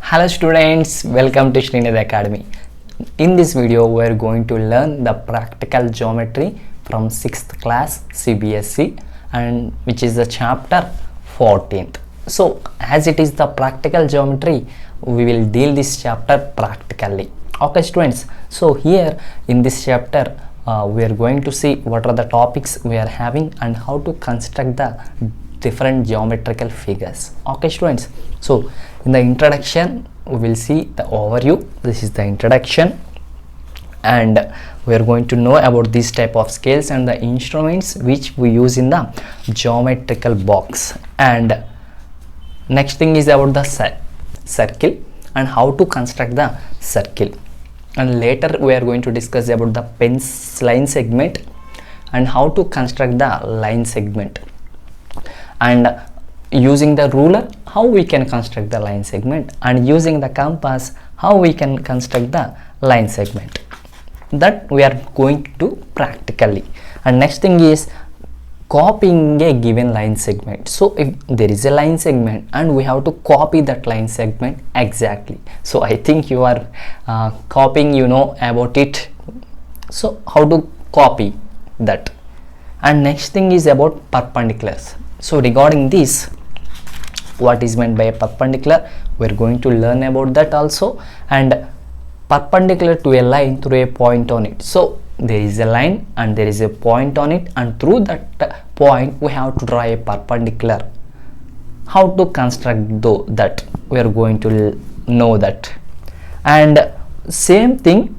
Hello students, welcome to Sreenath Academy. In this video, we are going to learn the practical geometry from 6th class CBSE and which is the chapter 14th. So as it is the practical geometry, we will deal this chapter practically. Okay students, so here in this chapter, we are going to see what are the topics we are having and how to construct the different geometrical figures. Okay students, so in the introduction we will see the overview. This is the introduction and we are going to know about this type of scales and the instruments which we use in the geometrical box, and next thing is about the circle and how to construct the circle, and later we are going to discuss about the line segment and how to construct the line segment, and using the ruler how we can construct the line segment, and using the compass how we can construct the line segment. That we are going to do practically. And next thing is copying a given line segment. So if there is a line segment and we have to copy that line segment exactly, so I think you are copying, you know about it, so how to copy that. And next thing is about perpendiculars. So regarding this, what is meant by a perpendicular, we are going to learn about that also. And perpendicular to a line through a point on it. So there is a line and there is a point on it, and through that point we have to draw a perpendicular. How to construct that we are going to know that. And same thing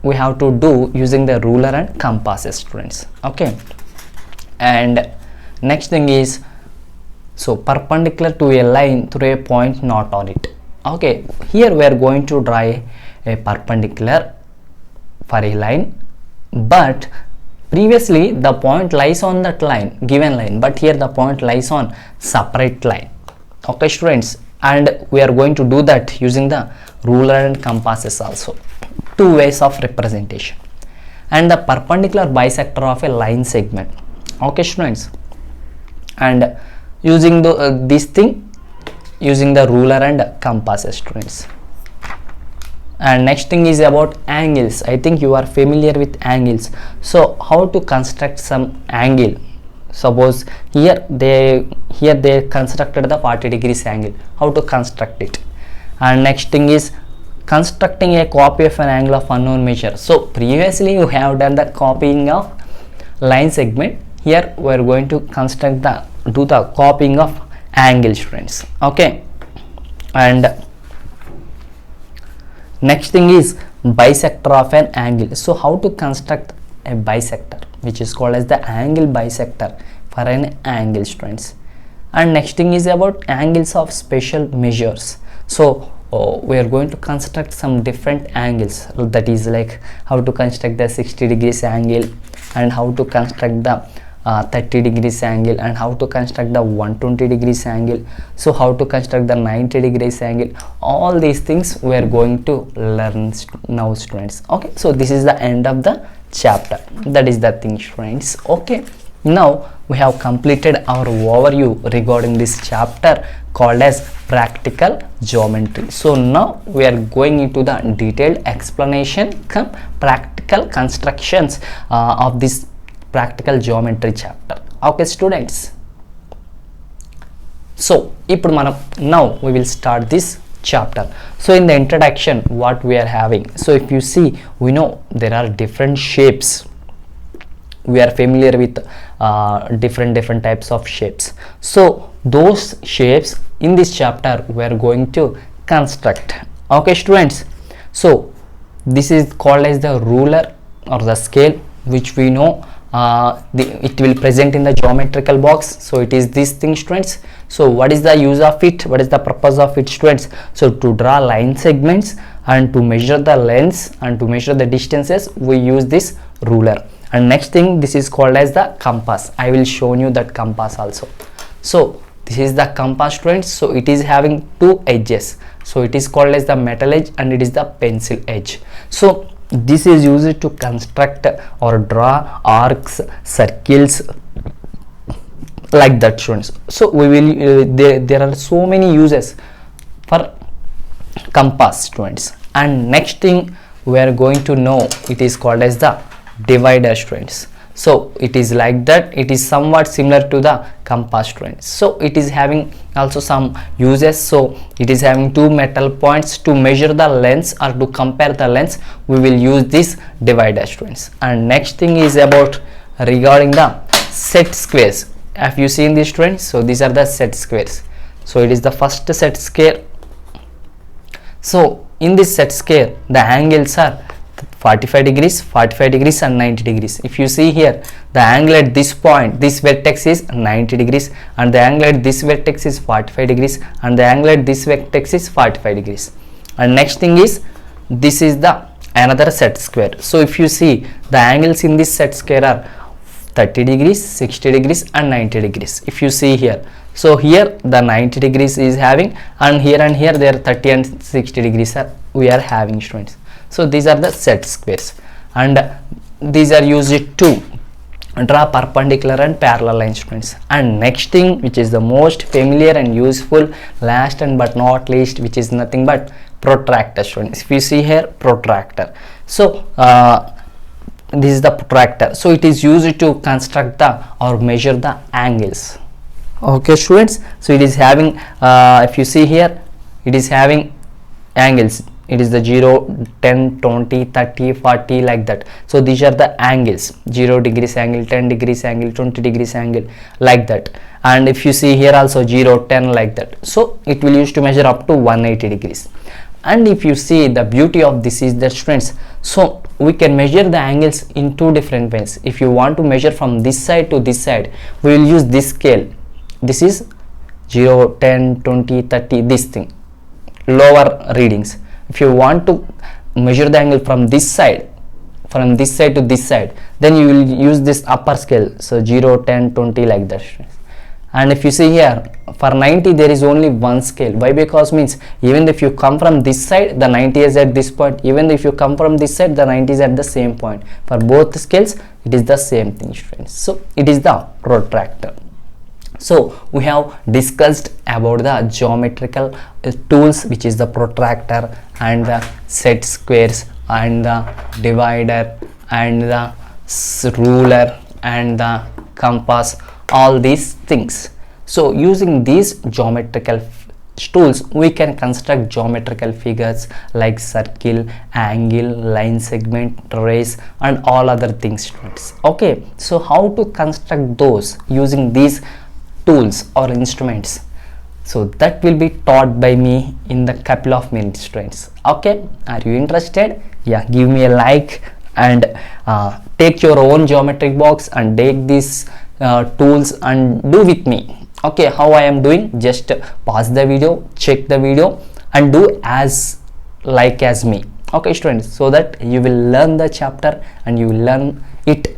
we have to do using the ruler and compasses, students. Okay, and next thing is, so perpendicular to a line through a point not on it. Okay, here we are going to draw a perpendicular for a line, but previously the point lies on that line, given line, but here the point lies on separate line. Okay students, and we are going to do that using the ruler and compasses also. Two ways of representation. And the perpendicular bisector of a line segment. Okay students, and using this thing using the ruler and compasses, students. And next thing is about angles. I think you are familiar with angles. So how to construct some angle. Suppose here they constructed the 40 degrees angle. How to construct it. And next thing is constructing a copy of an angle of unknown measure. So previously you have done the copying of line segment. Here we are going to construct do the copying of angle, students. Okay, and next thing is bisector of an angle. So how to construct a bisector, which is called as the angle bisector for an angle, students. And next thing is about angles of special measures. So we are going to construct some different angles, that is like how to construct the 60 degrees angle, and how to construct the 30 degrees angle, and how to construct the 120 degrees angle. So how to construct the 90 degrees angle. All these things we are going to learn now, students. Okay, so this is the end of the chapter. That is the thing, students. Okay, now we have completed our overview regarding this chapter called as practical geometry. So now we are going into the detailed explanation, practical constructions of this practical geometry chapter. Okay students, so now we will start this chapter. So in the introduction, what we are having, so if you see, we know there are different shapes. We are familiar with different types of shapes. So those shapes in this chapter we are going to construct. Okay students, so this is called as the ruler or the scale, which we know it will present in the geometrical box. So it is this thing, students. So what is the use of it, what is the purpose of it, students? So to draw line segments and to measure the lengths and to measure the distances, we use this ruler. And next thing, this is called as the compass. I will show you that compass also. So this is the compass, students. So it is having two edges. So it is called as the metal edge and it is the pencil edge. So this is used to construct or draw arcs, circles, like that, students. So we will there are so many uses for compass, students. And next thing we are going to know, it is called as the divider, students. So it is like that, it is somewhat similar to the compass, students. So it is having also some uses. So it is having two metal points. To measure the lengths or to compare the lengths, we will use this divider, students. And next thing is about regarding the set squares. Have you seen this, students? So these are the set squares. So it is the first set square. So in this set square, the angles are 45 degrees, 45 degrees and 90 degrees. If you see here, the angle at this point, this vertex is 90 degrees, and the angle at this vertex is 45 degrees, and the angle at this vertex is 45 degrees. And next thing is, this is the another set square. So if you see, the angles in this set square are 30 degrees, 60 degrees and 90 degrees. If you see here, so here the 90 degrees is having, and here there 30 and 60 degrees are we are having, students. So these are the set squares, and these are used to draw perpendicular and parallel lines, students. And next thing, which is the most familiar and useful, last and but not least, which is nothing but protractor, students. If you see here, protractor. So this is the protractor. So it is used to construct the or measure the angles. Okay, students. So it is having, if you see here, it is having angles. It is the 0, 10, 20, 30, 40 like that. So these are the angles, 0 degrees angle, 10 degrees angle, 20 degrees angle like that. And if you see here also 0, 10 like that. So it will use to measure up to 180 degrees. And if you see, the beauty of this is that, students, so we can measure the angles in two different ways. If you want to measure from this side to this side, we will use this scale. This is 0, 10, 20, 30, this thing, lower readings. If you want to measure the angle from this side to this side, then you will use this upper scale. So 0, 10, 20 like that. And if you see here, for 90 there is only one scale. Why? Because means even if you come from this side, the 90 is at this point. Even if you come from this side, the 90 is at the same point. For both scales, it is the same thing, friends. So it is the protractor. So we have discussed about the geometrical tools, which is the protractor and the set squares and the divider and the ruler and the compass, all these things. So using these geometrical tools, we can construct geometrical figures like circle, angle, line segment, trace and all other things, students. Okay, so how to construct those using these tools or instruments? So that will be taught by me in the couple of minutes, students. Okay, are you interested? Yeah, give me a like and take your own geometric box and take these tools and do with me. Okay, how I am doing? Just pause the video, check the video and do as as me. Okay, students, so that you will learn the chapter and you will learn it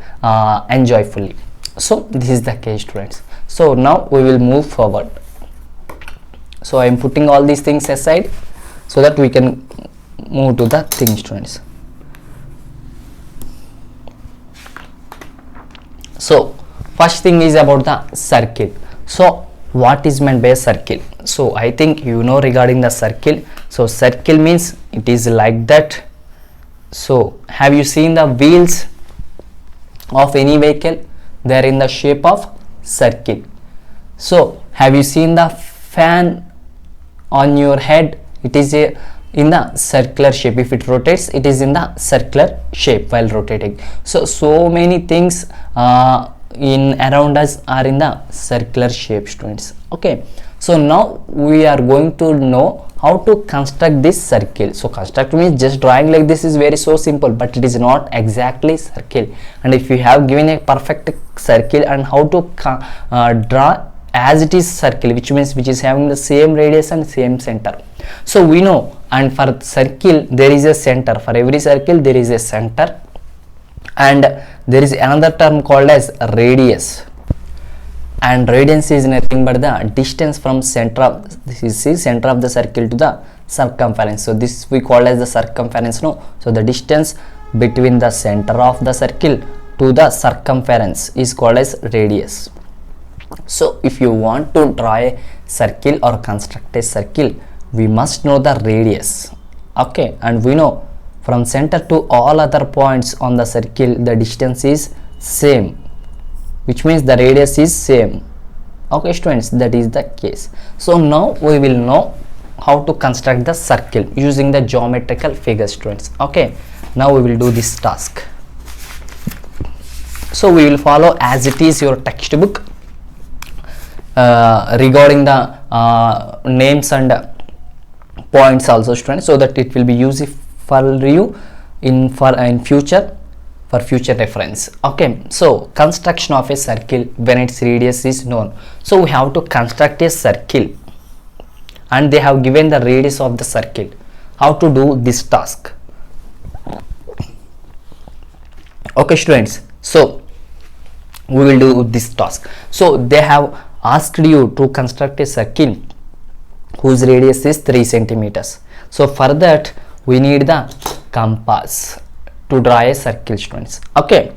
enjoyfully. So this is the case, students. So now we will move forward. So I am putting all these things aside so that we can move to the thing, students. So first thing is about the circle. So what is meant by a circle? So I think you know regarding the circle. So circle means it is like that. So have you seen the wheels of any vehicle? They are in the shape of circle. So have you seen the fan on your head? It is in the circular shape. If it rotates, it is in the circular shape while rotating. So many things in around us are in the circular shape, students. Okay, so now we are going to know how to construct this circle. So construct means just drawing like this is very so simple, but it is not exactly circle. And if you have given a perfect circle and how to draw as it is circle, which means which is having the same radius and same center. So we know, and for circle there is a center. For every circle there is a center, and there is another term called as radius. And radius is nothing but the distance from center of center of the circle to the circumference. So this we call as the circumference. No, so the distance between the center of the circle to the circumference is called as radius. So if you want to draw a circle or construct a circle, we must know the radius. Okay, and we know from center to all other points on the circle the distance is same, which means the radius is same. Okay students, that is the case. So now we will know how to construct the circle using the geometrical figure, students. Okay, now we will do this task. So we will follow as it is your textbook regarding the names and points also, students, so that it will be useful for you in future, for future reference. Okay, so construction of a circle when its radius is known. So we have to construct a circle and they have given the radius of the circle. How to do this task? Okay students, so we will do this task. So they have asked you to construct a circle whose radius is 3 centimeters. So for that we need the compass to draw a circle, students. Okay,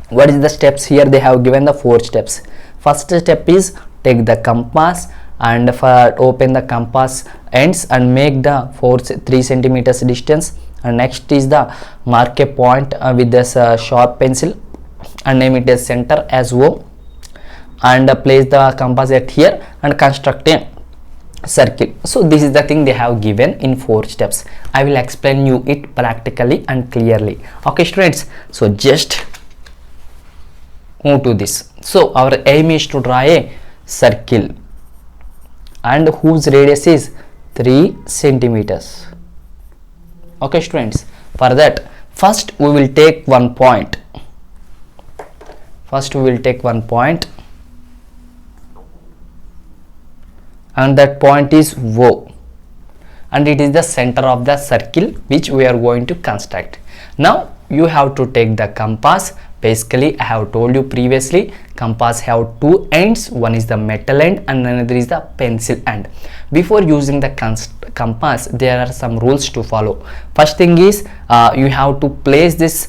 what is the steps here? They have given the 4 steps. First step is take the compass and for open the compass ends and make the 3 centimeters distance, and next is the mark a point with this sharp pencil and name it as center as O, and place the compass at here and construct a circle. So this is the thing they have given in 4 steps. I will explain you it practically and clearly. Okay students, so just move to this. So our aim is to draw a circle and whose radius is 3 centimeters. Okay students, for that first we will take one point. And that point is O, and it is the center of the circle which we are going to construct. Now you have to take the compass. Basically I have told you previously, compass have 2 ends, one is the metal end and another is the pencil end. Before using the compass there are some rules to follow. First thing is you have to place this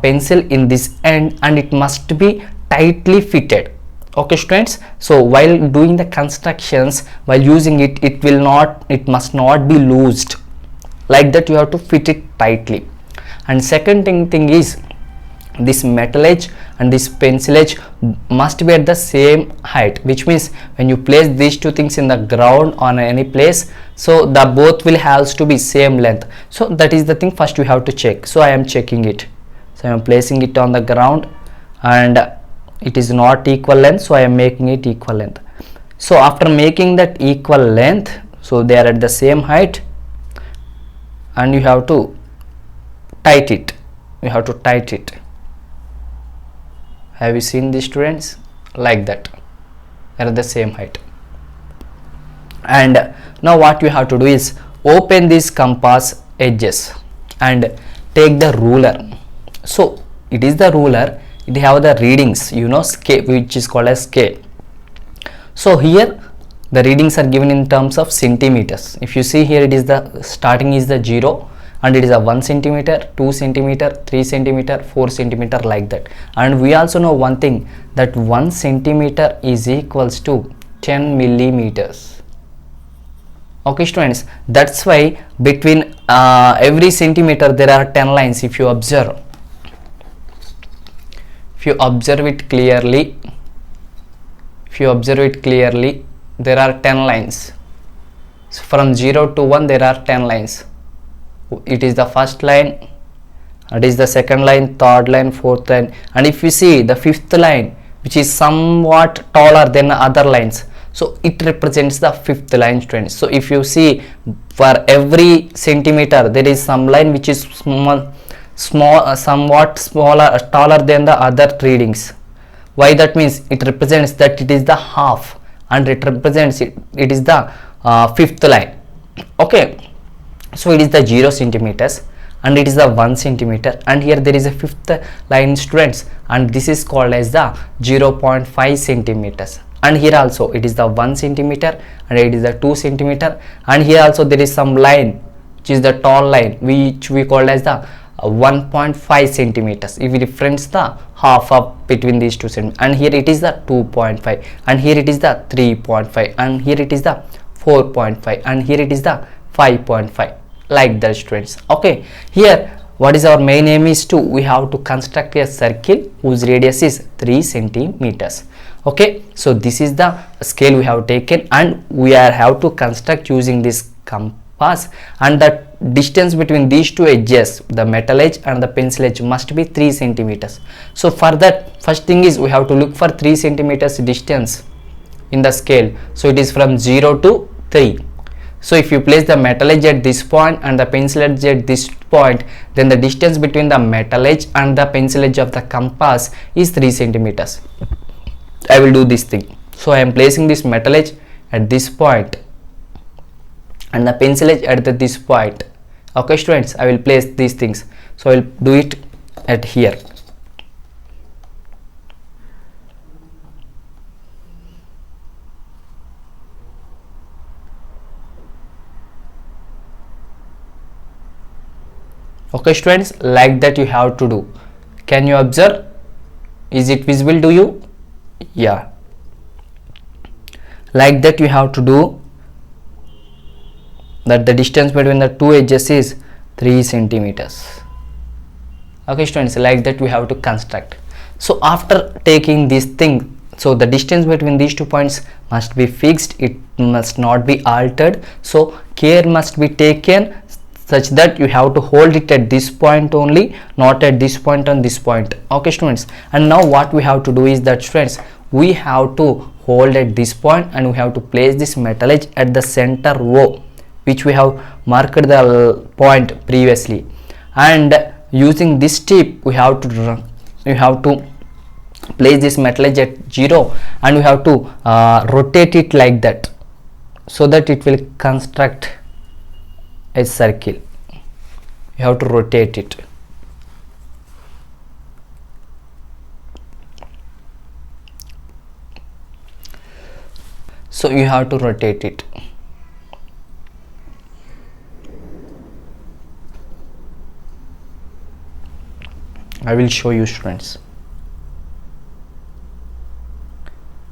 pencil in this end and it must be tightly fitted. Okay students, so while doing the constructions, while using it, it must not be loosed like that. You have to fit it tightly. And second thing is this metal edge and this pencil edge must be at the same height, which means when you place these 2 things in the ground on any place, so the both will have to be same length. So that is the thing first you have to check. So I am checking it. So I am placing it on the ground and it is not equal length, so I am making it equal length. So after making that equal length, so they are at the same height and you have to tighten it. Have you seen this, students? Like that, they are at the same height. And now what you have to do is open these compass edges and take the ruler. So it is the ruler, it have the readings, you know, scale, which is called as scale. So here the readings are given in terms of centimeters. If you see here, it is the starting is the 0 and it is a 1 centimeter, 2 centimeter, 3 centimeter, 4 centimeter, like that. And we also know one thing, that 1 centimeter is equals to 10 millimeters. Okay students, that's why between every centimeter there are 10 lines. If you observe it clearly, there are 10 lines. So from 0 to 1 there are 10 lines. It is the first line, it is the second line, third line, fourth line, and if you see the 5th line, which is somewhat taller than other lines, so it represents the 5th line, students. So if you see, for every centimeter there is some line which is somewhat smaller, taller than the other readings. Why? That means it represents that it is the half, and it represents it is the 5th line. Okay, so it is the 0 centimeters and it is the 1 centimeter, and here there is a 5th line, students, and this is called as the 0.5 centimeters. And here also it is the 1 centimeter and it is the 2 centimeter, and here also there is some line which is the tall line, which we call as the 1.5 centimeters. If we difference the half of between these 2 centimeters, and here it is the 2.5, and here it is the 3.5, and here it is the 4.5, and here it is the 5.5, like that students. Okay, here what is our main aim is to we have to construct a circle whose radius is 3 centimeters. Okay, so this is the scale we have taken, and we have to construct using this compass, and the distance between these two edges, the metal edge and the pencil edge, must be 3 centimeters. So for that, first thing is we have to look for 3 centimeters distance in the scale. So it is from 0 to 3. So if you place the metal edge at this point and the pencil edge at this point, then the distance between the metal edge and the pencil edge of the compass is 3 centimeters. I will do this thing. So I am placing this metal edge at this point and the pencil edge at this point. Okay students, I will place these things. So I will do it at here. Okay students, like that you have to do. Can you observe? Is it visible to you? Yeah, like that you have to do, that the distance between the two edges is 3 centimeters. Okay students, like that we have to construct. So after taking this thing, so the distance between these 2 points must be fixed, it must not be altered. So care must be taken such that you have to hold it at this point only, not at this point and this point. Okay students, and now what we have to do is that students, we have to hold at this point and we have to place this metal edge at the center O, which we have marked the point previously, and using this tip we have to place this metal edge at 0, and we have to rotate it like that, so that it will construct a circle. You have to rotate it. So you have to rotate it. I will show you students.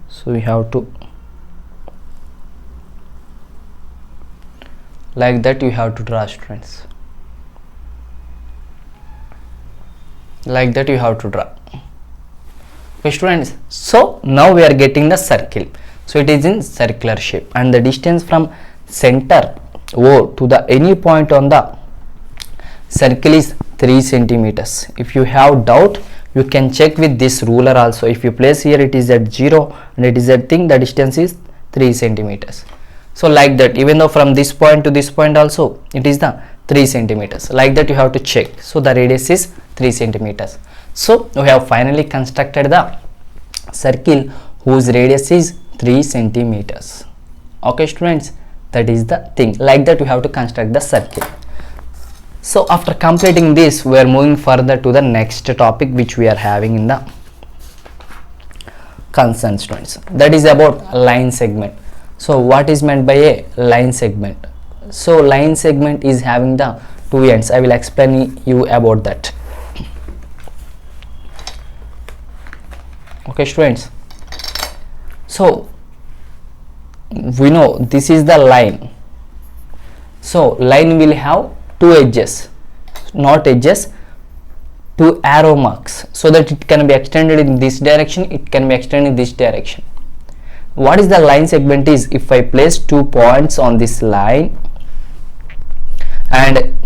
So you have to, like that you have to draw students, like that you have to draw. Okay students, so now we are getting the circle. So it is in circular shape, and the distance from center O to the any point on the circle is 3 centimeters. If you have doubt, you can check with this ruler also. If you place here, it is at 0 and it is at thing, the distance is 3 centimeters. So like that, even though from this point to this point also it is the 3 centimeters, like that you have to check. So the radius is 3 centimeters. So we have finally constructed the circle whose radius is 3 centimeters. Okay students, that is the thing. Like that you have to construct the circle. So after completing this, we are moving further to the next topic which we are having in the concern students, that is about line segment. So what is meant by a line segment? So line segment is having the two ends. I will explain you about that. Okay students, so we know this is the line. So line will have two edges, not edges, two arrow marks, so that it can be extended in this direction, it can be extended in this direction. What is the line segment is, if I place 2 points on this line, and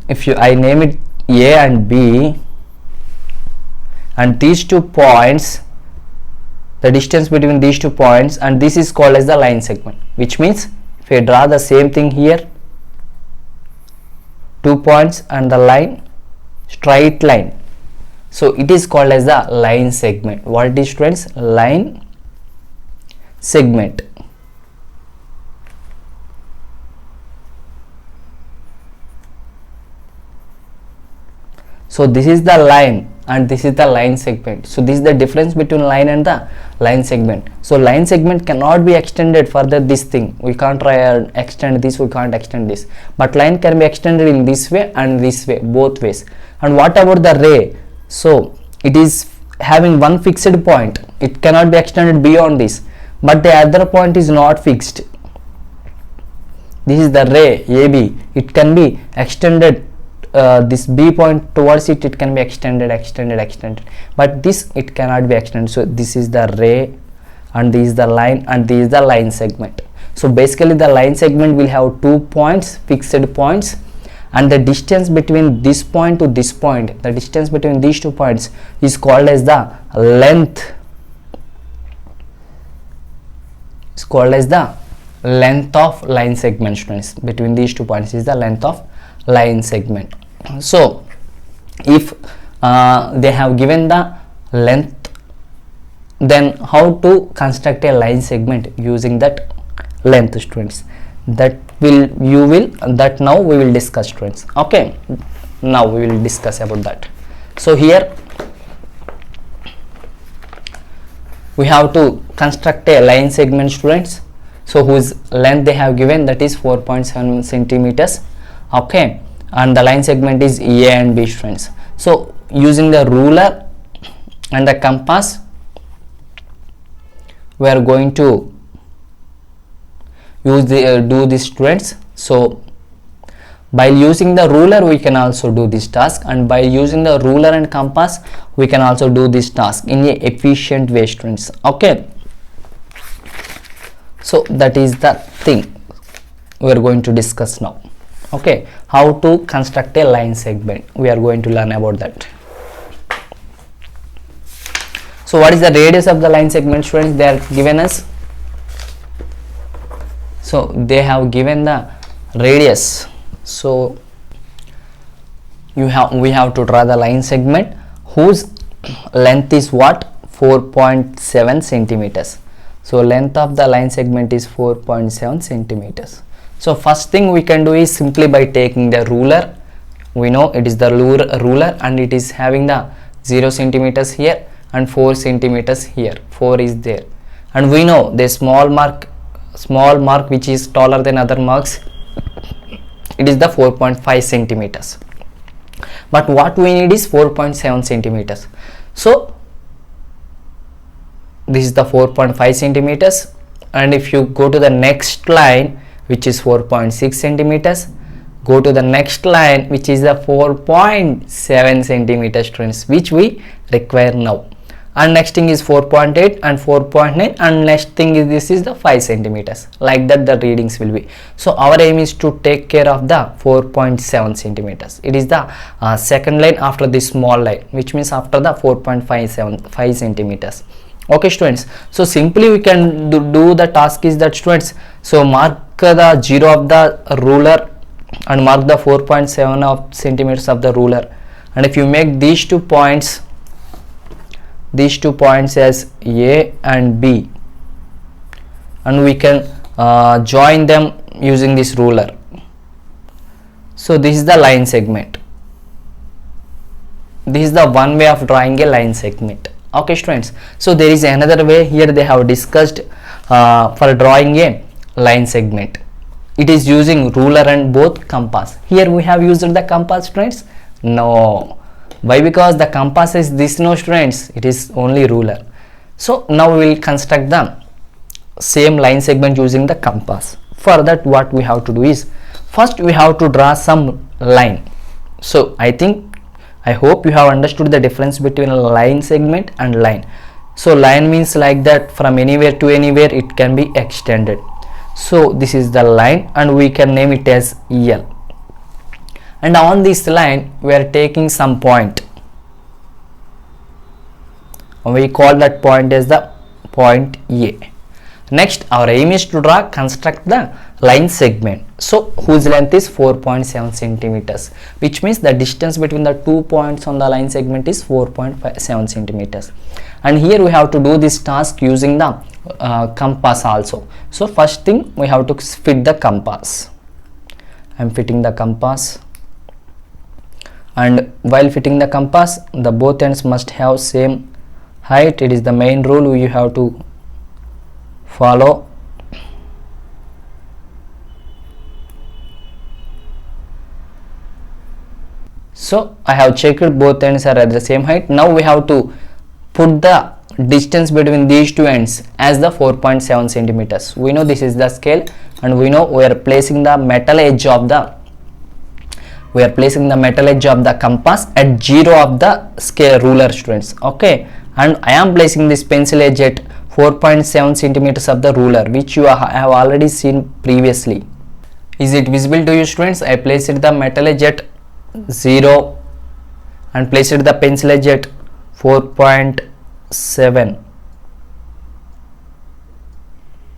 if I name it A and B, and these 2 points, the distance between these 2 points, and this is called as the line segment, which means if I draw the same thing here, 2 points and the line, straight line, so it is called as the line segment. What it is students? Line segment. So this is the line and this is the line segment. So this is the difference between line and the line segment. So line segment cannot be extended further this thing. We can't try and extend this, we can't extend this. But line can be extended in this way and this way, both ways. And what about the ray? So it is having one fixed point. It cannot be extended beyond this. But the other point is not fixed. this is the ray AB, it can be extended, this B point towards it, it can be extended, but this it cannot be extended. So this is the ray, and this is the line, and this is the line segment. So basically the line segment will have 2 points, fixed points, and the distance between this point to this point, the distance between these 2 points is called as the length. It's called as the length of line segment, students. Between these 2 points is the length of line segment. So if they have given the length, then how to construct a line segment using that length, students? That now we will discuss, students. Okay, now we will discuss about that. So here we have to construct a line segment, students. So whose length they have given, that is 4.7 centimeters. Okay, and the line segment is A and B, students. So using the ruler and the compass, we are going to use do this, students. So by using the ruler we can also do this task, and by using the ruler and compass we can also do this task in a efficient way, students. Okay, so that is the thing we are going to discuss now. Okay, how to construct a line segment, we are going to learn about that. So what is the radius of the line segment, students? They are given us. So they have given the radius. So we have to draw the line segment whose length is what? 4.7 centimeters. So length of the line segment is 4.7 centimeters. So first thing we can do is simply by taking the ruler. We know it is the ruler, and it is having the 0 centimeters here and 4 centimeters here. 4 is there, and we know the small mark which is taller than other marks, it is the 4.5 centimeters, but what we need is 4.7 centimeters. So this is the 4.5 centimeters, and if you go to the next line which is 4.6 centimeters, go to the next line which is the 4.7 centimeters, students, which we require now. And next thing is 4.8 and 4.9, and next thing is this is the 5 centimeters. Like that the readings will be. So our aim is to take care of the 4.7 centimeters. It is the second line after this small line, which means after the 4.5 centimeters. Okay, students. So simply we can do the task is that, students. So mark the 0 of the ruler and mark the 4.7 of centimeters of the ruler, and if you make these 2 points as A and B, and we can join them using this ruler. So this is the line segment. This is the one way of drawing a line segment. Okay, students. So there is another way. Here they have discussed for drawing a line segment. It is using ruler and both compass. Here we have used the compass, students. No. Why? Because the compass is this, no, students, it is only ruler. So now we will construct the same line segment using the compass. For that, what we have to do is, first we have to draw some line. So I hope you have understood the difference between a line segment and line. So line means like that from anywhere to anywhere it can be extended. So this is the line, and we can name it as L. And on this line we are taking some point, and we call that point as the point A. Next our aim is to construct the line segment, so whose length is 4.7 centimeters, which means the distance between the 2 points on the line segment is 4.7 centimeters. And here we have to do this task using the compass also. So first thing we have to fit the compass. I am fitting the compass, and while fitting the compass, the both ends must have same height. It is the main rule you have to follow. So I have checked both ends are at the same height. Now we have to put the distance between these two ends as the 4.7 centimeters. We know this is the scale. and we know we are placing the metal edge of the compass at 0 of the scale ruler, students. Okay, and I am placing this pencil edge at 4.7 centimeters of the ruler, which you have already seen previously. Is it visible to you, students? I placed the metal edge at 0 and placed the pencil edge at 4.7.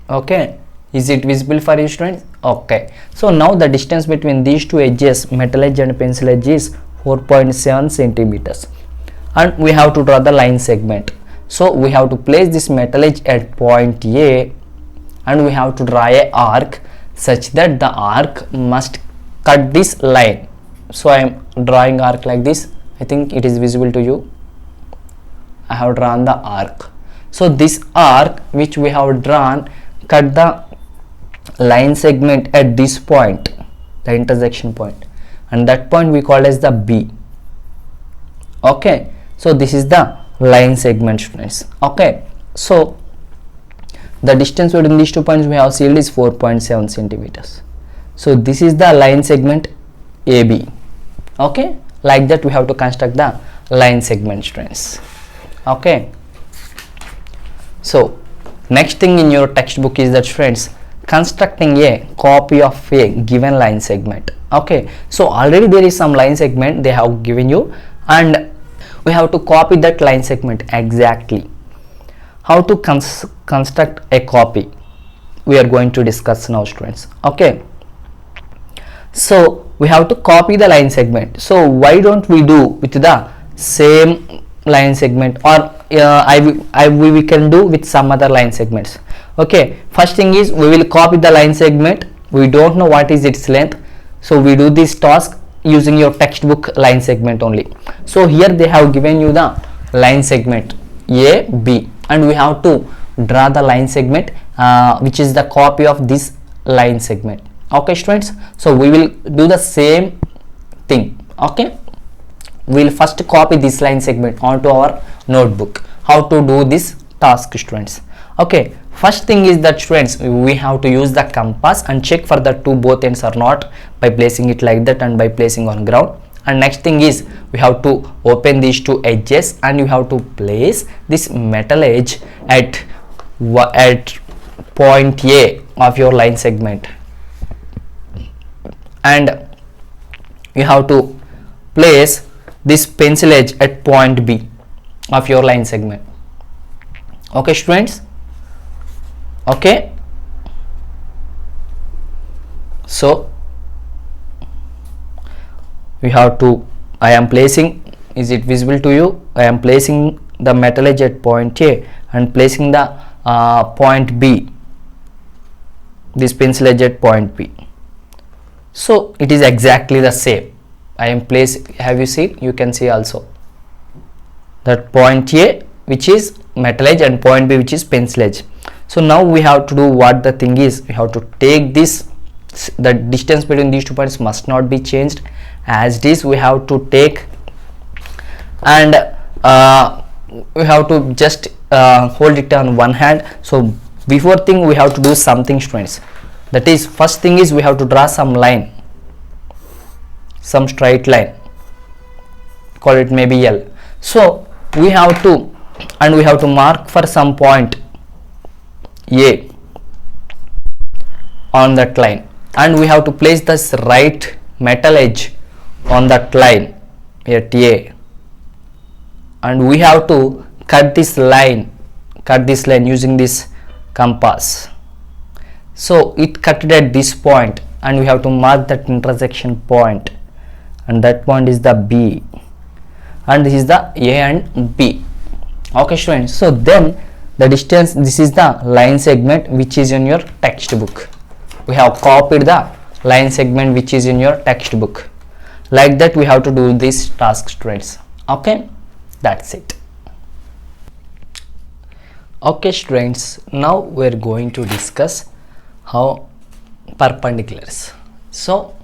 Okay, is it visible for you, students? Okay, so now the distance between these two edges, metal edge and pencil edge, is 4.7 centimeters, and we have to draw the line segment. So we have to place this metal edge at point A, and we have to draw a arc such that the arc must cut this line. So I am drawing arc like this. I think it is visible to you. I have drawn the arc. So this arc which we have drawn cut the line segment at this point, the intersection point, and that point we call as the B. Okay, so this is the line segment, students. Okay, so the distance between these 2 points we have sealed is 4.7 centimeters. So this is the line segment AB. Okay, like that we have to construct the line segment, students. Okay, so next thing in your textbook is that, friends, constructing a copy of a given line segment. Okay, so already there is some line segment they have given you, and we have to copy that line segment exactly. How to construct a copy, we are going to discuss now, students. Okay, so we have to copy the line segment. So why don't we do with the same line segment, or we can do with some other line segments. Okay, first thing is we will copy the line segment. We don't know what is its length, so we do this task using your textbook line segment only. So here they have given you the line segment A, B, and we have to draw the line segment which is the copy of this line segment. Okay, students, so we will do the same thing. Okay, we will first copy this line segment onto our notebook. How to do this task, students? Okay, first thing is that, students, we have to use the compass and check for the both ends or not by placing it like that and by placing on ground. And next thing is we have to open these two edges, and you have to place this metal edge at point A of your line segment, and you have to place this pencil edge at point B of your line segment. Okay, students. Okay, so we have to, I am placing, is it visible to you? I am placing the metal edge at point A and placing the point B, this pencil edge at point B. So it is exactly the same. I am placing, have you seen? You can see also that point A which is metal edge and point B which is pencil edge. So now we have to do what the thing is, we have to take this, the distance between these 2 points must not be changed as it is. We have to take, and we have to just hold it on one hand. So before thing we have to do something, students. That is, first thing is we have to draw some line, some straight line, call it maybe L. So we have to, and we have to mark for some point A on that line, and we have to place this right metal edge on that line at A, and we have to cut this line using this compass. So it cut it at this point, and we have to mark that intersection point, and that point is the B, and this is the A and B. Okay, students, so then the distance, this is the line segment which is in your textbook. We have copied the line segment which is in your textbook. Like that we have to do this task, students. Okay, that's it. Okay, students, now we are going to discuss how perpendiculars. So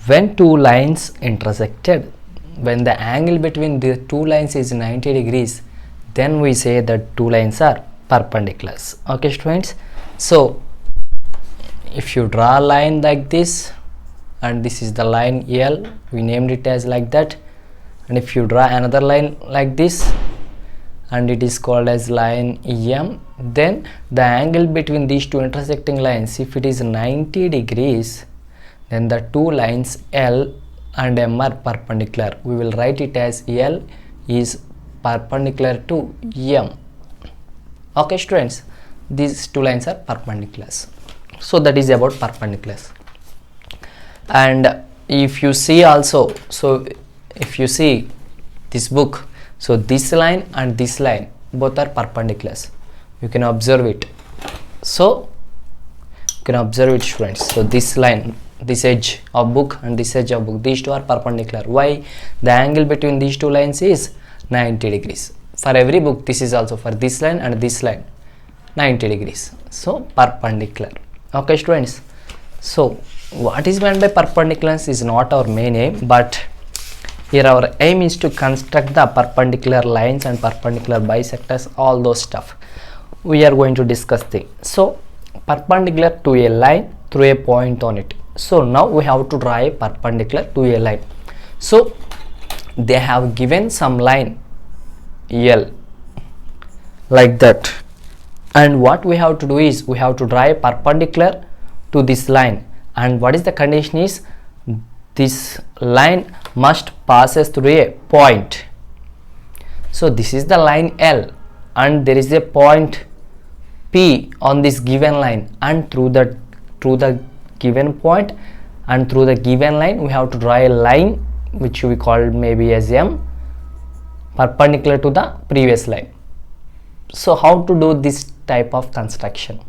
when two lines intersected, when the angle between the two lines is 90 degrees, then we say that two lines are perpendiculars. Okay, students, so if you draw a line like this, and this is the line L, we named it as like that, and if you draw another line like this, and it is called as line M, then the angle between these two intersecting lines, if it is 90 degrees, then the two lines L and M are perpendicular. We will write it as L is perpendicular to M. Okay students, these two lines are perpendiculars. So that is about perpendiculars. And if you see also, so if you see this book, so this line and this line both are perpendiculars. You can observe it. So you can observe it students. So this line, this edge of book and this edge of book, these two are perpendicular. Why? The angle between these two lines is 90 degrees. For every book, this is also for this line and this line 90 degrees. So perpendicular. Okay students. So what is meant by perpendiculars is not our main aim, but here our aim is to construct the perpendicular lines and perpendicular bisectors, all those stuff we are going to discuss things. So perpendicular to a line through a point on it. So now we have to draw a perpendicular to a line. So they have given some line L like that, and what we have to do is we have to draw a perpendicular to this line, and what is the condition is this line must passes through a point. So this is the line L and there is a point P on this given line, and through the given point and through the given line we have to draw a line which we call maybe as M, perpendicular to the previous line. So how to do this type of construction?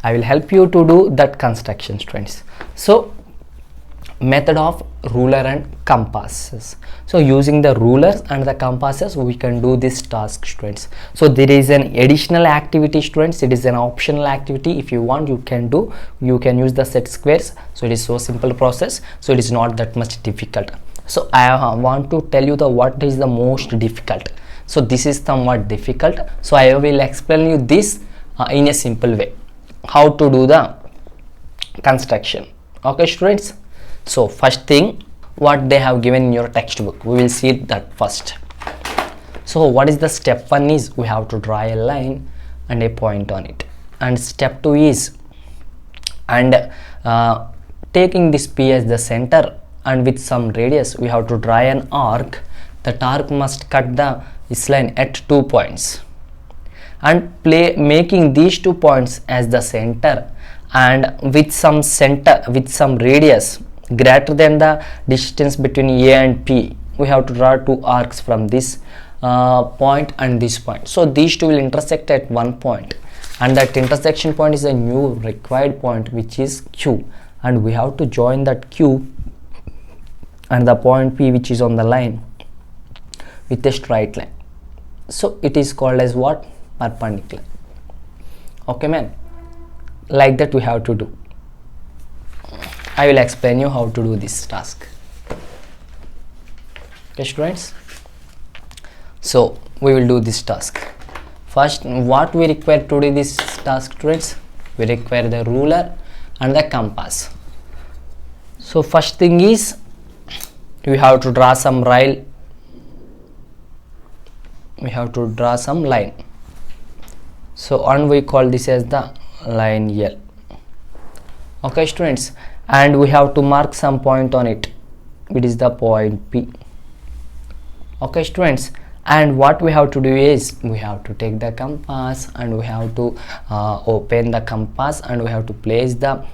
I will help you to do that construction students. So method of ruler and compasses. So using the rulers and the compasses we can do this task students. So there is an additional activity students, it is an optional activity. If you want you can do, you can use the set squares. So it is so simple process, so it is not that much difficult. So I want to tell you the what is the most difficult. So this is somewhat difficult, so I will explain you this in a simple way, how to do the construction. Okay students. So first thing, what they have given in your textbook, we will see that first. So what is the step 1 is we have to draw a line and a point on it, and step 2 is and taking this P as the center and with some radius we have to draw an arc. That arc must cut this line at 2 points and making these 2 points as the center, and with some radius greater than the distance between A and P, we have to draw 2 arcs from this point and this point. So these two will intersect at one point, and that intersection point is a new required point which is Q, and we have to join that Q and the point P which is on the line with a straight line. So it is called as what? Perpendicular. Okay man, like that we have to do. I will explain you how to do this task. Okay students, so we will do this task. First, what we require to do this task students? We require the ruler and the compass. So first thing is we have to draw some line. We have to draw some line. So and we call this as the line L. Okay students, and we have to mark some point on it. It is the point P. Okay students, and what we have to do is we have to take the compass and we have to open the compass and we have to place the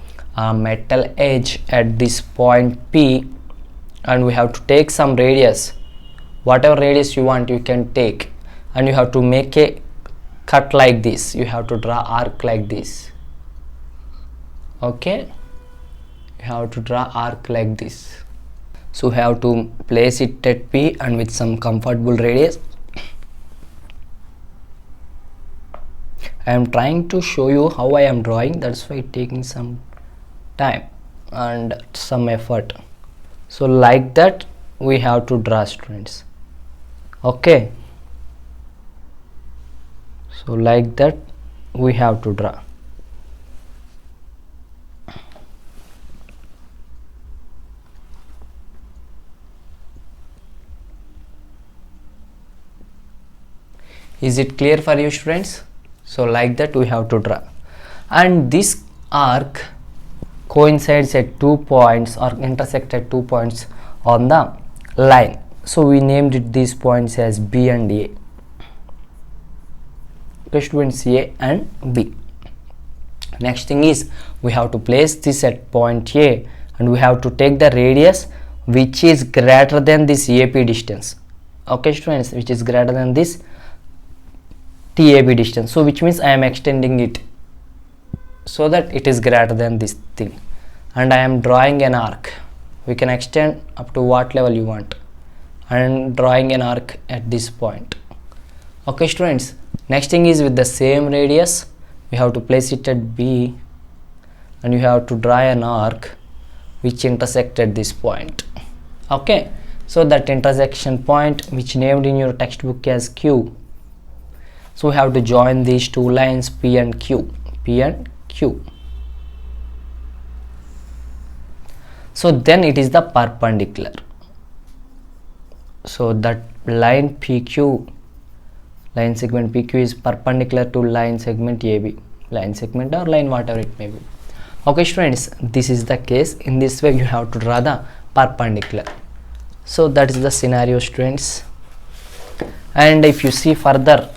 metal edge at this point P, and we have to take some radius, whatever radius you want you can take, and you have to make a cut like this. You have to draw arc like this. Okay, you have to draw arc like this. So we have to place it at P and with some comfortable radius. I am trying to show you how I am drawing, that's why taking some time and some effort. So like that we have to draw students. Okay, so like that we have to draw. Is it clear for you, students? So like that we have to draw, and this arc coincides at 2 points or intersect at 2 points on the line. So we named it these points as B and A. Okay, students, A and B. Next thing is we have to place this at point A, and we have to take the radius which is greater than this AP distance. Okay, students, which is greater than this TAB distance. So which means I am extending it so that it is greater than this thing, and I am drawing an arc. We can extend up to what level you want. I am drawing an arc at this point. Okay, students, next thing is with the same radius we have to place it at B, and you have to draw an arc which intersect at this point. Okay, so that intersection point which named in your textbook as Q. So we have to join these two lines P and Q. P and Q. So then it is the perpendicular. So that line PQ, line segment PQ is perpendicular to line segment AB, line segment or line whatever it may be. Okay, students, this is the case. In this way you have to draw the perpendicular. So that is the scenario, students. And if you see further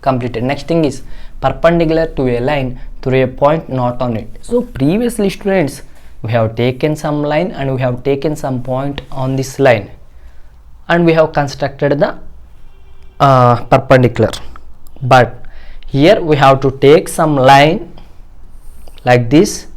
completed, next thing is perpendicular to a line through a point not on it. So previously, students, we have taken some line and we have taken some point on this line, and we have constructed the perpendicular. But here we have to take some line like this,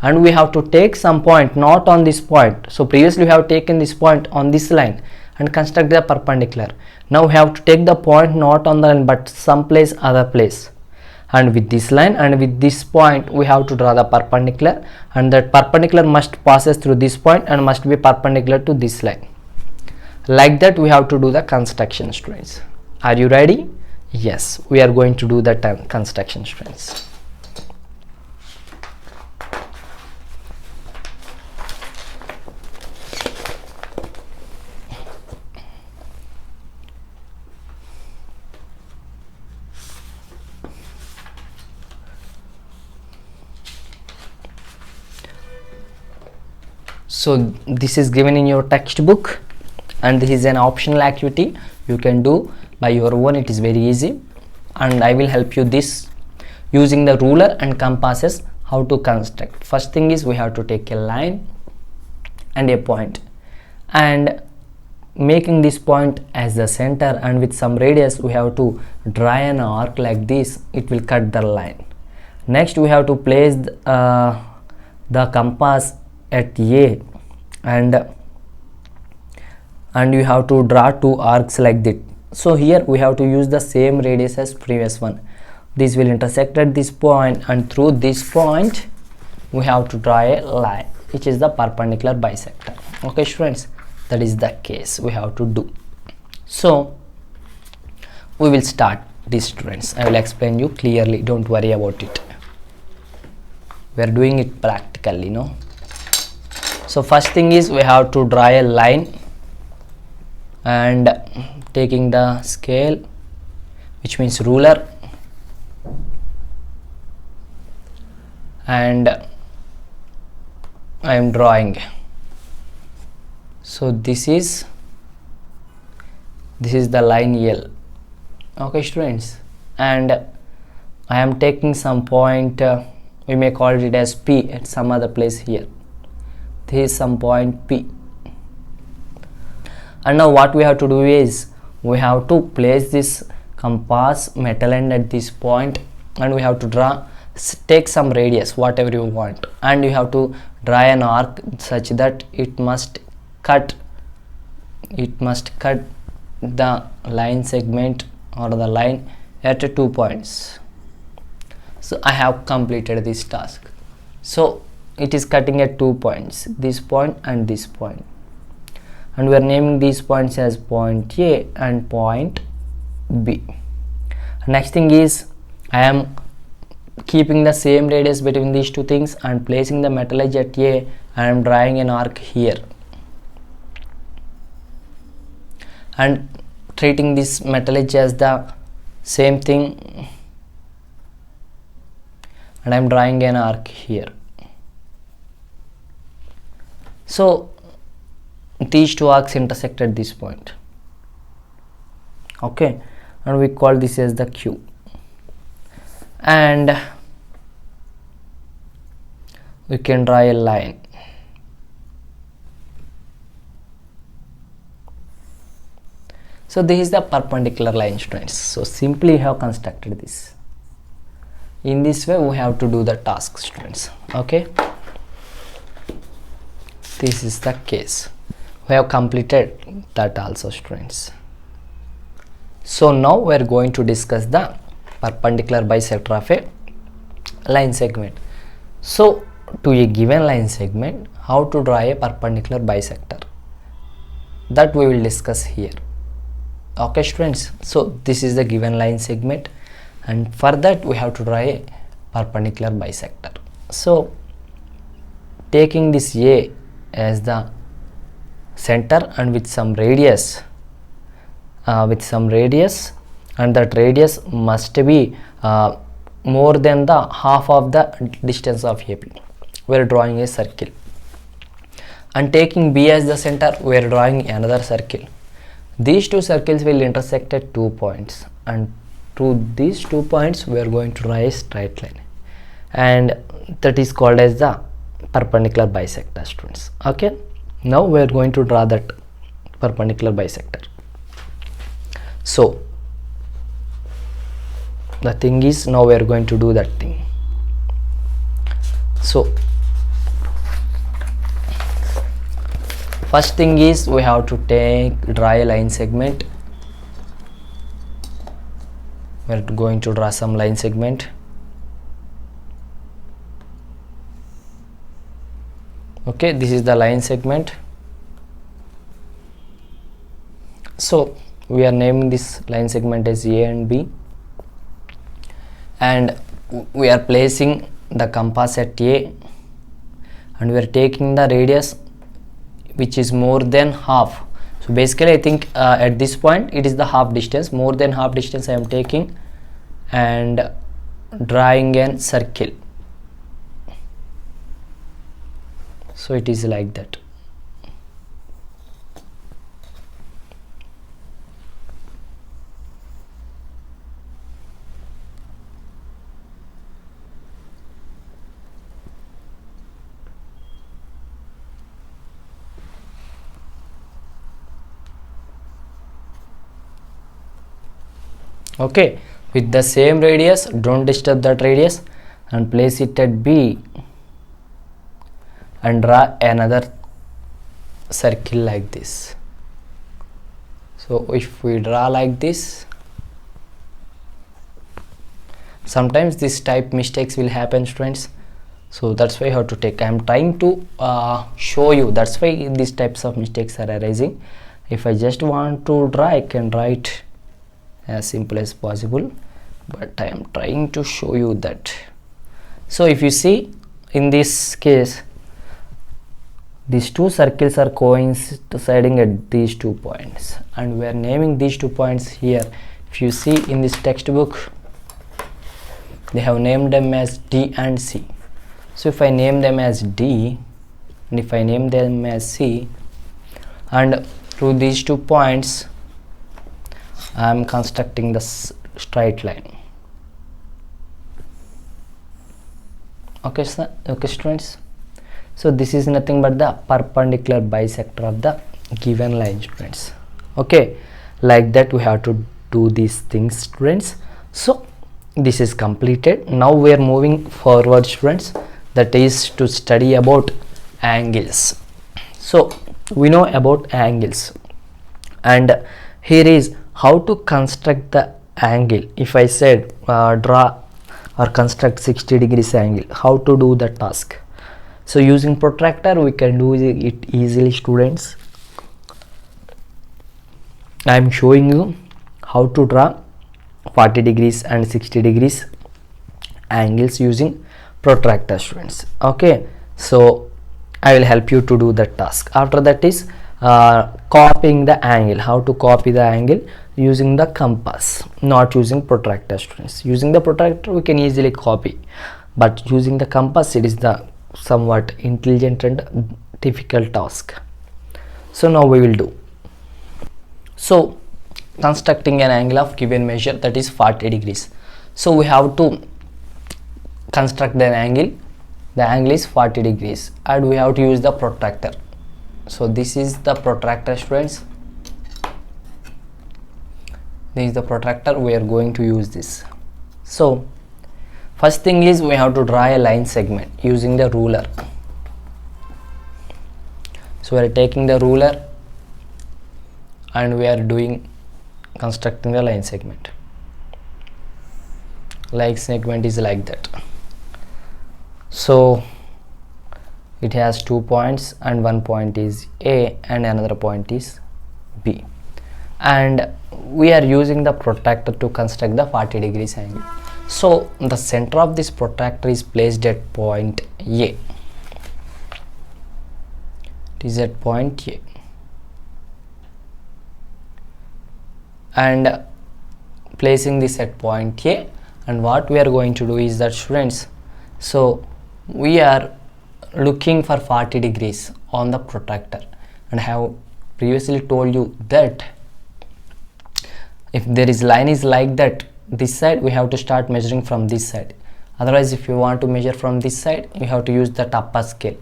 and we have to take some point not on this point. So previously we have taken this point on this line and construct the perpendicular. Now we have to take the point not on the line but someplace other place, and with this line and with this point we have to draw the perpendicular, and that perpendicular must passes through this point and must be perpendicular to this line. Like that we have to do the construction, students. Are you ready? Yes, we are going to do the construction, students. So this is given in your textbook, and this is an optional activity you can do by your own. It is very easy, and I will help you this using the ruler and compasses how to construct. First thing is we have to take a line and a point, and making this point as the center, and with some radius we have to draw an arc like this. It will cut the line. Next we have to place the compass at A, and you have to draw two arcs like that. So here we have to use the same radius as previous one. This will intersect at this point, and through this point we have to draw a line which is the perpendicular bisector. Okay, students, that is the case we have to do. So we will start this, students. I will explain you clearly, don't worry about it. We are doing it practically, no? So first thing is we have to draw a line, and taking the scale, which means ruler, and I am drawing. So this is the line L. Okay, students, and I am taking some point, we may call it as P at some other place here. This is some point P. And now what we have to do is we have to place this compass metal end at this point, and we have to take some radius whatever you want, and you have to draw an arc such that it must cut the line segment or the line at 2 points. So I have completed this task. So it is cutting at 2 points, this point and this point, and we are naming these points as point A and point B. Next thing is I am keeping the same radius between these two things and placing the metal edge at A, and I am drawing an arc here, and treating this metal edge as the same thing, and I'm drawing an arc here. So these two arcs intersect at this point, okay, and we call this as the Q. And we can draw a line. So this is the perpendicular line, students. So simply have constructed this. In this way we have to do the task, students. Okay, this is the case. We have completed that also, students. So now we are going to discuss the perpendicular bisector of a line segment. So to a given line segment, how to draw a perpendicular bisector, that we will discuss here. Okay, students. So this is the given line segment, and for that we have to draw a perpendicular bisector. So taking this A as the center and with some radius, and that radius must be more than the half of the distance of AP. We are drawing a circle, and taking B as the center, we are drawing another circle. These two circles will intersect at 2 points, and to these 2 points we are going to draw a straight line, and that is called as the perpendicular bisector, students. Okay, now we are going to draw that perpendicular bisector. So the thing is, now we are going to do that thing. So first thing is, we have to draw a line segment. We are going to draw some line segment. Okay, this is the line segment. So we are naming this line segment as A and B, and we are placing the compass at A, and we are taking the radius which is more than half. So basically I think at this point it is the half distance, more than half distance I am taking, and drawing a circle. So it is like that. Okay, with the same radius, don't disturb that radius, and place it at B, and draw another circle like this. So if we draw like this, sometimes this type mistakes will happen, students. So that's why you have to take. I am trying to show you, that's why these types of mistakes are arising. If I just want to draw, I can write as simple as possible, but I am trying to show you that. So if you see, in this case these two circles are coinciding at these 2 points, and we are naming these 2 points here. If you see in this textbook, they have named them as D and C. So if I name them as D, and if I name them as C, and through these 2 points I am constructing the straight line. Okay, sir. Okay, students. So this is nothing but the perpendicular bisector of the given line, students. Okay, like that we have to do these things, students. So this is completed. Now we are moving forward, students, that is to study about angles. So we know about angles, and here is how to construct the angle. If I said draw or construct 60 degrees angle, how to do the task? So using protractor we can do it easily, students. I am showing you how to draw 40 degrees and 60 degrees angles using protractor, students. Okay, so I will help you to do that task. After that is copying the angle. How to copy the angle? using the compass, not using protractor, students. Using the protractor we can easily copy, but using the compass it is the somewhat intelligent and difficult task. So now we will do. So constructing an angle of given measure, that is 40 degrees. So we have to construct an angle. The angle is 40 degrees and we have to use the protractor. So this is the protractor, students. This is the protractor, we are going to use this. So first thing is we have to draw a line segment using the ruler. So we are taking the ruler and we are constructing the line segment. Line segment is like that. So it has 2 points and one point is A and another point is B, and we are using the protractor to construct the 40 degrees angle. So the center of this protractor is placed at point A. It is at point A, and placing this at point A, and what we are going to do is that, students, so we are looking for 40 degrees on the protractor, and I have previously told you that if there is line is like that, this side we have to start measuring from this side. Otherwise, if you want to measure from this side, you have to use the upper scale.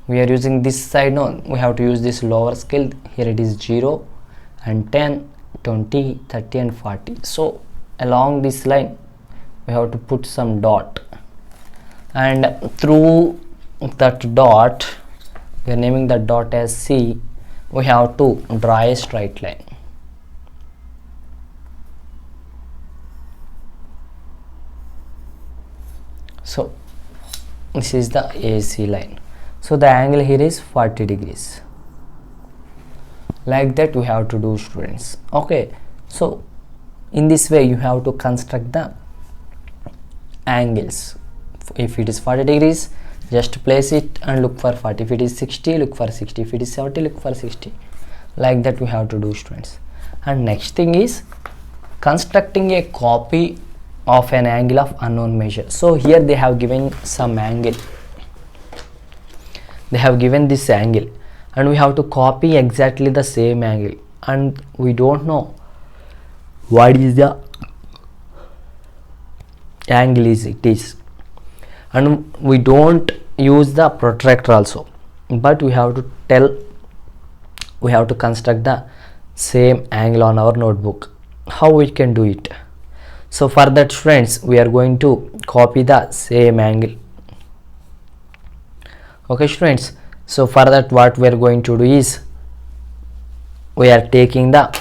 We are using this side now, we have to use this lower scale. Here it is 0 and 10, 20, 30 and 40. So along this line we have to put some dot, and through that dot, we are naming that dot as C, we have to draw a straight line. So this is the AC line. So the angle here is 40 degrees. Like that we have to do, students. Okay, so in this way you have to construct the angles. If it is 40 degrees, just place it and look for 40. If it is 60, look for 60. If it is 70, look for 60. Like that we have to do, students. And next thing is constructing a copy of an angle of unknown measure. So here they have given some angle. They have given this angle and we have to copy exactly the same angle, and we don't know what is the angle it is, and we don't use the protractor also, but we have to construct the same angle on our notebook. How we can do it? So for that, friends, we are going to copy the same angle. Okay, students, so for that what we are going to do is we are taking the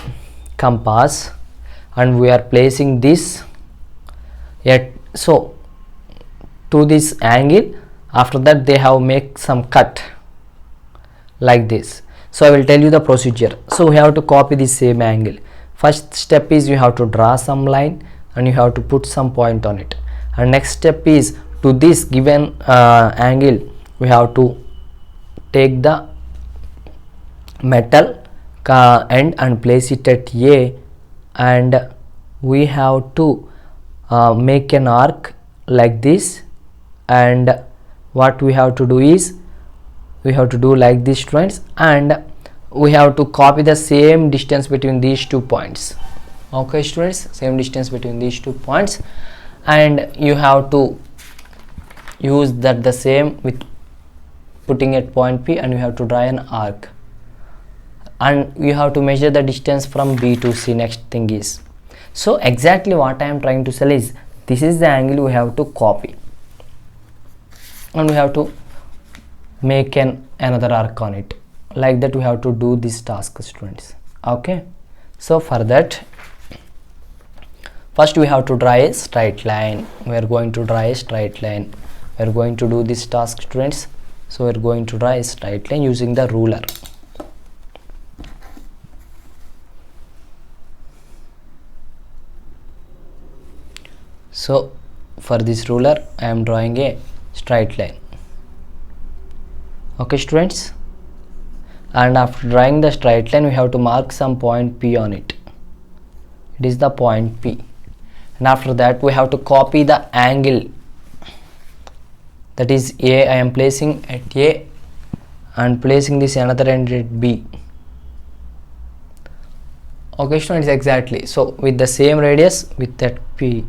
compass and we are placing this at so to this angle. After that they have make some cut like this. So I will tell you the procedure. So we have to copy the same angle. First step is you have to draw some line and you have to put some point on it, and next step is to this given angle we have to take the metal end and place it at A, and we have to make an arc like this, and what we have to do is we have to do like this, friends, and we have to copy the same distance between these 2 points. Okay, students, same distance between these 2 points, and you have to use that the same with putting at point P, and you have to draw an arc, and you have to measure the distance from B to C. Next thing is, so exactly what I am trying to say is this is the angle we have to copy, and we have to make another arc on it. Like that we have to do this task, students. Okay, so for that first we have to draw a straight line. We are going to draw a straight line. We are going to do this task, students. So we are going to draw a straight line using the ruler. So for this ruler I am drawing a straight line. Okay, students, and after drawing the straight line we have to mark some point P on it. it is the point P, and after that we have to copy the angle, that is A. I am placing at A and placing this another end at B. Okay students, exactly. So with the same radius with that P,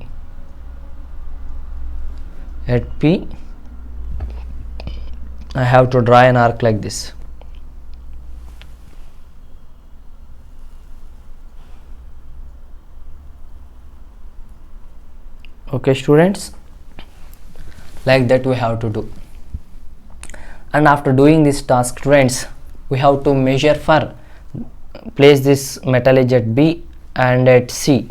at P I have to draw an arc like this. Okay students, like that we have to do. And after doing this task students, we have to measure for, place this metal edge at B and at C.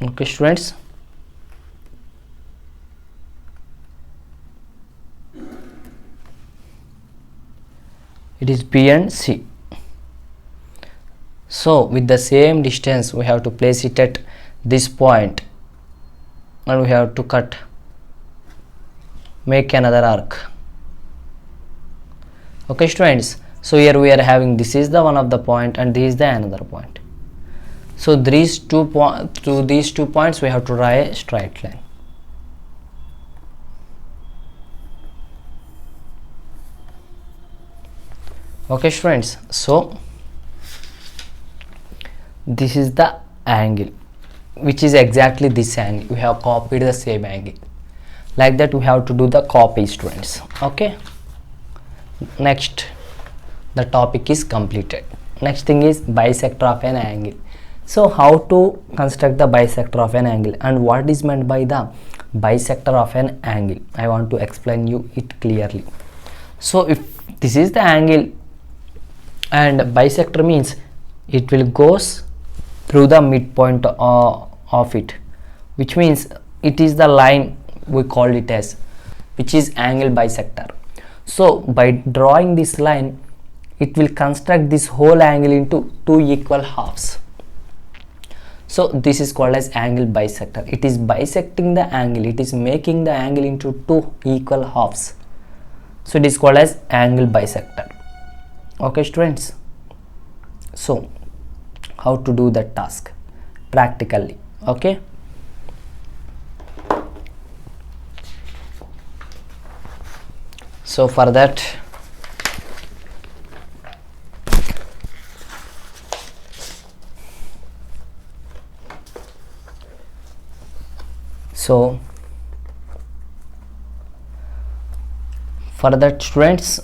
Okay students, it is B and C. So with the same distance we have to place it at this point, and we have to cut, make another arc. Okay students, so here we are having, this is the one of the point and this is the another point. So these two points we have to draw a straight line. Okay students, so this is the angle, which is exactly this angle. We have copied the same angle. Like that we have to do the copy students. Okay, next the topic is completed. Next thing is bisector of an angle. So how to construct the bisector of an angle and what is meant by the bisector of an angle, I want to explain you it clearly. So if this is the angle and bisector means it will goes through the midpoint of it, which means it is the line we call it as, which is angle bisector. So by drawing this line, it will construct this whole angle into two equal halves. So this is called as angle bisector. It is bisecting the angle, it is making the angle into two equal halves. So it is called as angle bisector. Okay students, so how to do that task practically. Okay, so for that students,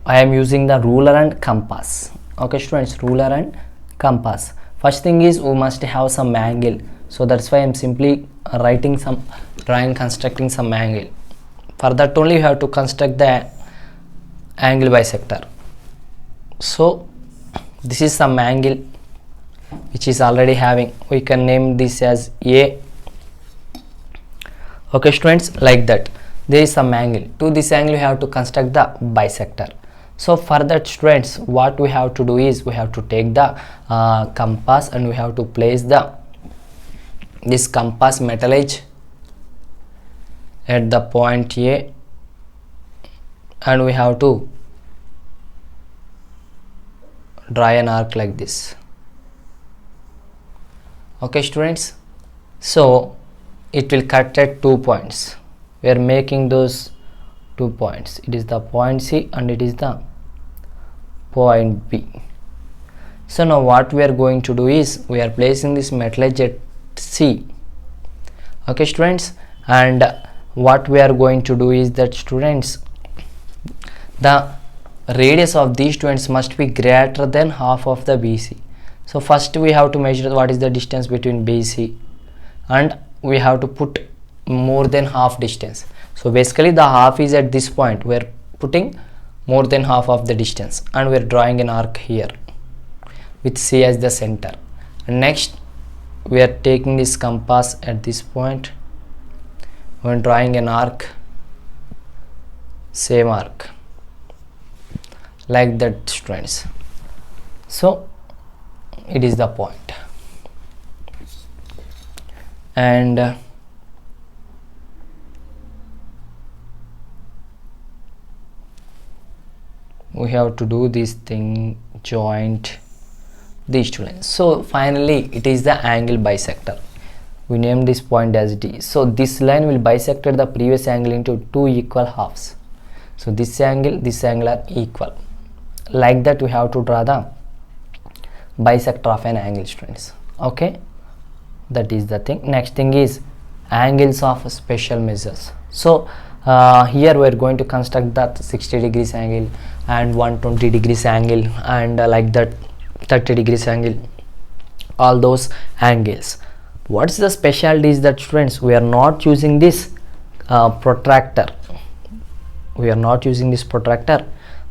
I am using the ruler and compass. Okay students, ruler and compass. First thing is we must have some angle, so that's why I am simply writing some, constructing some angle. For that only you have to construct the angle bisector. So this is some angle which is already having, we can name this as A. Okay students, like that there is some angle. To this angle you have to construct the bisector. So for that students, what we have to do is we have to take the compass and we have to place this compass metal edge at the point A, and we have to draw an arc like this. Okay students, so it will cut at 2 points. We are making those 2 points. It is the point C and it is the point B. So now what we are going to do is we are placing this metal edge at C. Okay students, and what we are going to do is that students, the radius of these two ends must be greater than half of the BC. So first we have to measure what is the distance between BC, and we have to put more than half distance. So basically the half is at this point, we are putting more than half of the distance, and we are drawing an arc here with C as the center. And next we are taking this compass at this point, we are drawing an arc, same arc, like that students. So it is the point, and we have to do this thing, joint these two lines. So finally it is the angle bisector. We name this point as D. So this line will bisect the previous angle into two equal halves. So this angle are equal. Like that we have to draw the bisector of an angle, students. Okay, that is the thing. Next thing is angles of special measures. So here we are going to construct that 60 degrees angle and 120 degrees angle and like that 30 degrees angle, all those angles. What's the specialty is that, students, we are not using this protractor. We are not using this protractor,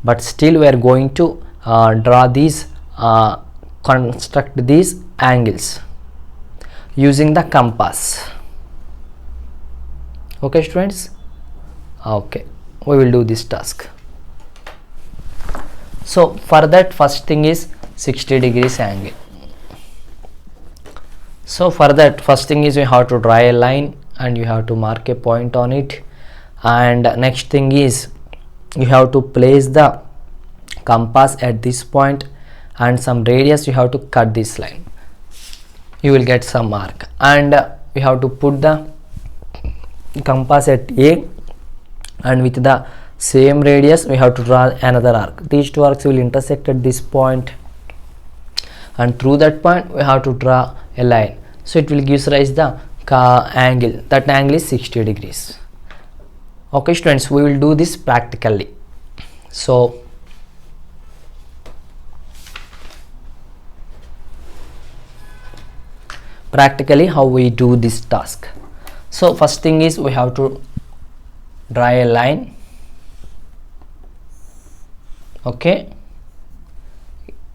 but still we are going to draw these construct these angles using the compass. Okay, students. Okay, we will do this task. So for that, first thing is 60 degrees angle. So for that, first thing is we have to draw a line and you have to mark a point on it, and next thing is you have to place the compass at this point and some radius you have to cut this line. You will get some mark, and we have to put the compass at A, and with the same radius we have to draw another arc. These two arcs will intersect at this point, and through that point we have to draw a line. So it will give rise the angle. That angle is 60 degrees. Okay, students, we will do this practically. So practically how we do this task. So first thing is we have to draw a line. Okay,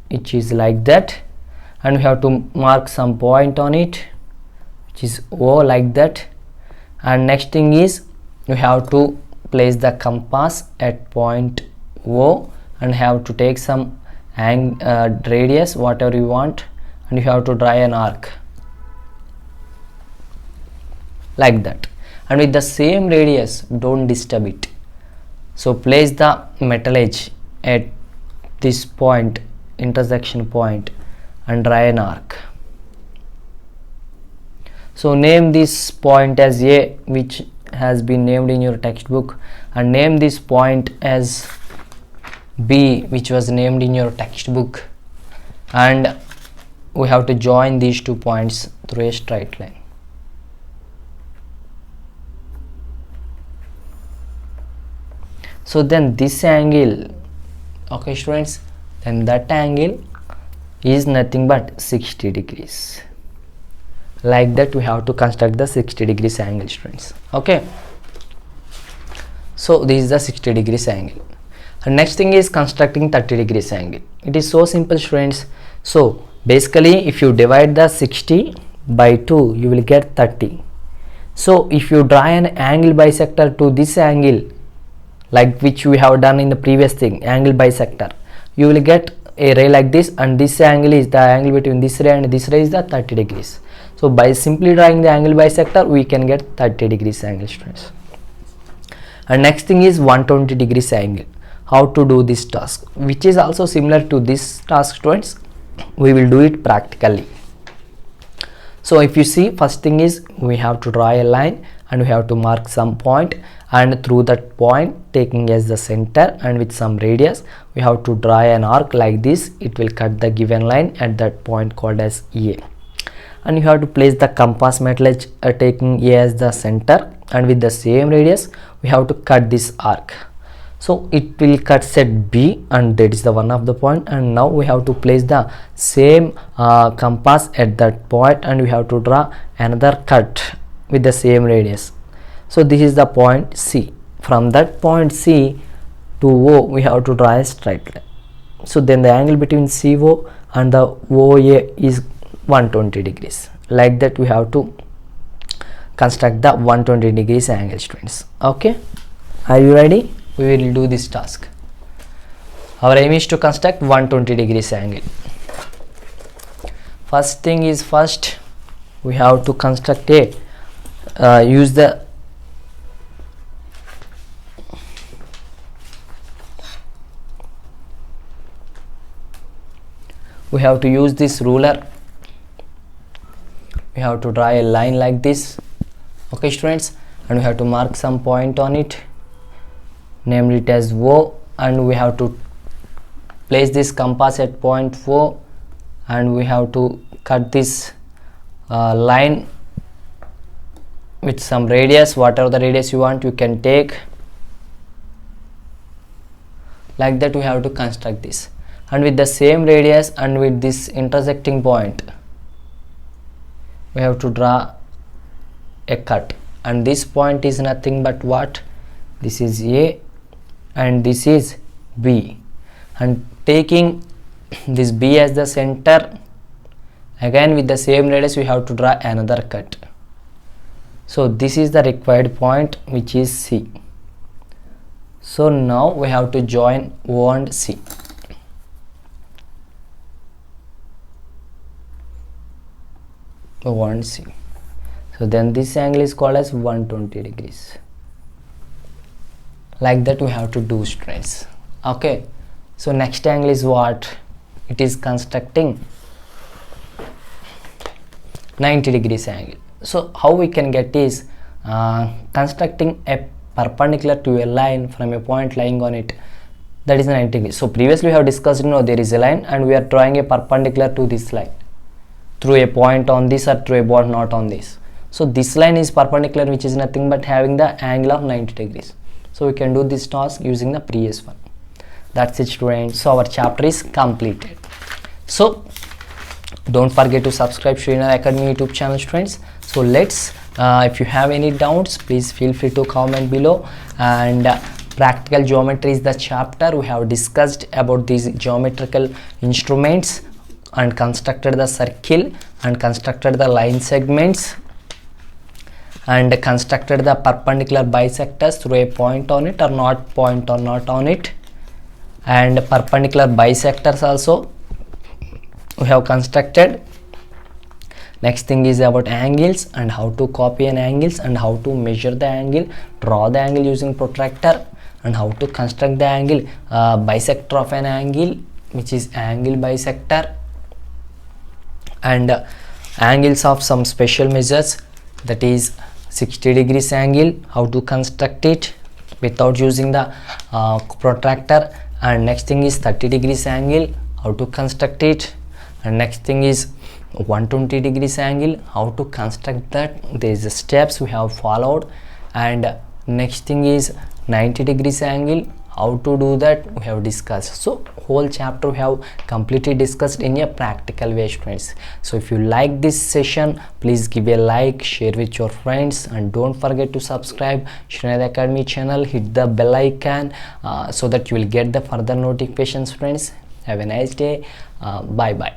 which is like that, and we have to mark some point on it, which is O, like that. And next thing is you have to place the compass at point O and have to take some radius, whatever you want, and you have to draw an arc like that. And with the same radius, don't disturb it. So place the metal edge at this point, intersection point, and draw an arc. So name this point as A, which has been named in your textbook, and name this point as B, which was named in your textbook, and we have to join these 2 points through a straight line. So then this angle, okay, students, then that angle is nothing but 60 degrees. Like that we have to construct the 60 degrees angle, students. Okay, so this is the 60 degrees angle. And next thing is constructing 30 degrees angle. It is so simple, students. So basically if you divide the 60 by 2, you will get 30. So if you draw an angle bisector to this angle, like which we have done in the previous thing, angle bisector, you will get a ray like this, and this angle is the angle between this ray and this ray is the 30 degrees. So by simply drawing the angle bisector, we can get 30 degrees angle, students. And next thing is 120 degrees angle. How to do this task, which is also similar to this task, students. We will do it practically. So if you see, first thing is we have to draw a line and we have to mark some point, and through that point, taking as the center and with some radius, we have to draw an arc like this. It will cut the given line at that point called as A, and you have to place the compass metal edge taking A as the center, and with the same radius we have to cut this arc. So it will cut set B, and that is the one of the point, and now we have to place the same compass at that point, and we have to draw another cut with the same radius. So this is the point C. From that point C to O, we have to draw a straight line. So then the angle between CO and the OA is 120 degrees. Like that we have to construct the 120 degrees angle, students. Okay, are you ready? We will do this task. Our aim is to construct 120 degrees angle. First thing is, first we have to construct a use the we have to use this ruler. We have to draw a line like this, okay students, and we have to mark some point on it, name it as O, and we have to place this compass at point O, and we have to cut this line with some radius, whatever the radius you want you can take. Like that we have to construct this, and with the same radius and with this intersecting point we have to draw a cut, and this point is nothing but what? This is A and this is B, and taking this B as the center, again with the same radius we have to draw another cut. So this is the required point, which is C. So now we have to join O and C. O and C. So then this angle is called as 120 degrees. Like that we have to do, students. Okay. So next angle is what? It is constructing 90 degrees angle. So how we can get is constructing a perpendicular to a line from a point lying on it, that is 90 degrees. So previously we have discussed, there is a line and we are drawing a perpendicular to this line through a point on this or through a point not on this. So this line is perpendicular, which is nothing but having the angle of 90 degrees. So we can do this task using the previous one. That's it, students. So our chapter is completed. So don't forget to subscribe Sreenath Academy YouTube channel, students. So let's if you have any doubts, please feel free to comment below. And practical geometry is the chapter we have discussed about these geometrical instruments and constructed the circle and constructed the line segments and constructed the perpendicular bisectors through a point on it or not point or not on it, and perpendicular bisectors also we have constructed. Next thing is about angles and how to copy an angles and how to measure the angle, draw the angle using protractor, and how to construct the angle bisector of an angle, which is angle bisector, and angles of some special measures, that is 60 degrees angle, how to construct it without using the protractor. And next thing is 30 degrees angle, how to construct it. And next thing is 120 degrees angle, how to construct that. There is the steps we have followed. And next thing is 90 degrees angle, how to do that we have discussed. So whole chapter we have completely discussed in a practical way, students. So if you like this session, please give a like, share with your friends, and don't forget to subscribe Sreenath Academy channel, hit the bell icon so that you will get the further notifications, friends. Have a nice day. Bye bye.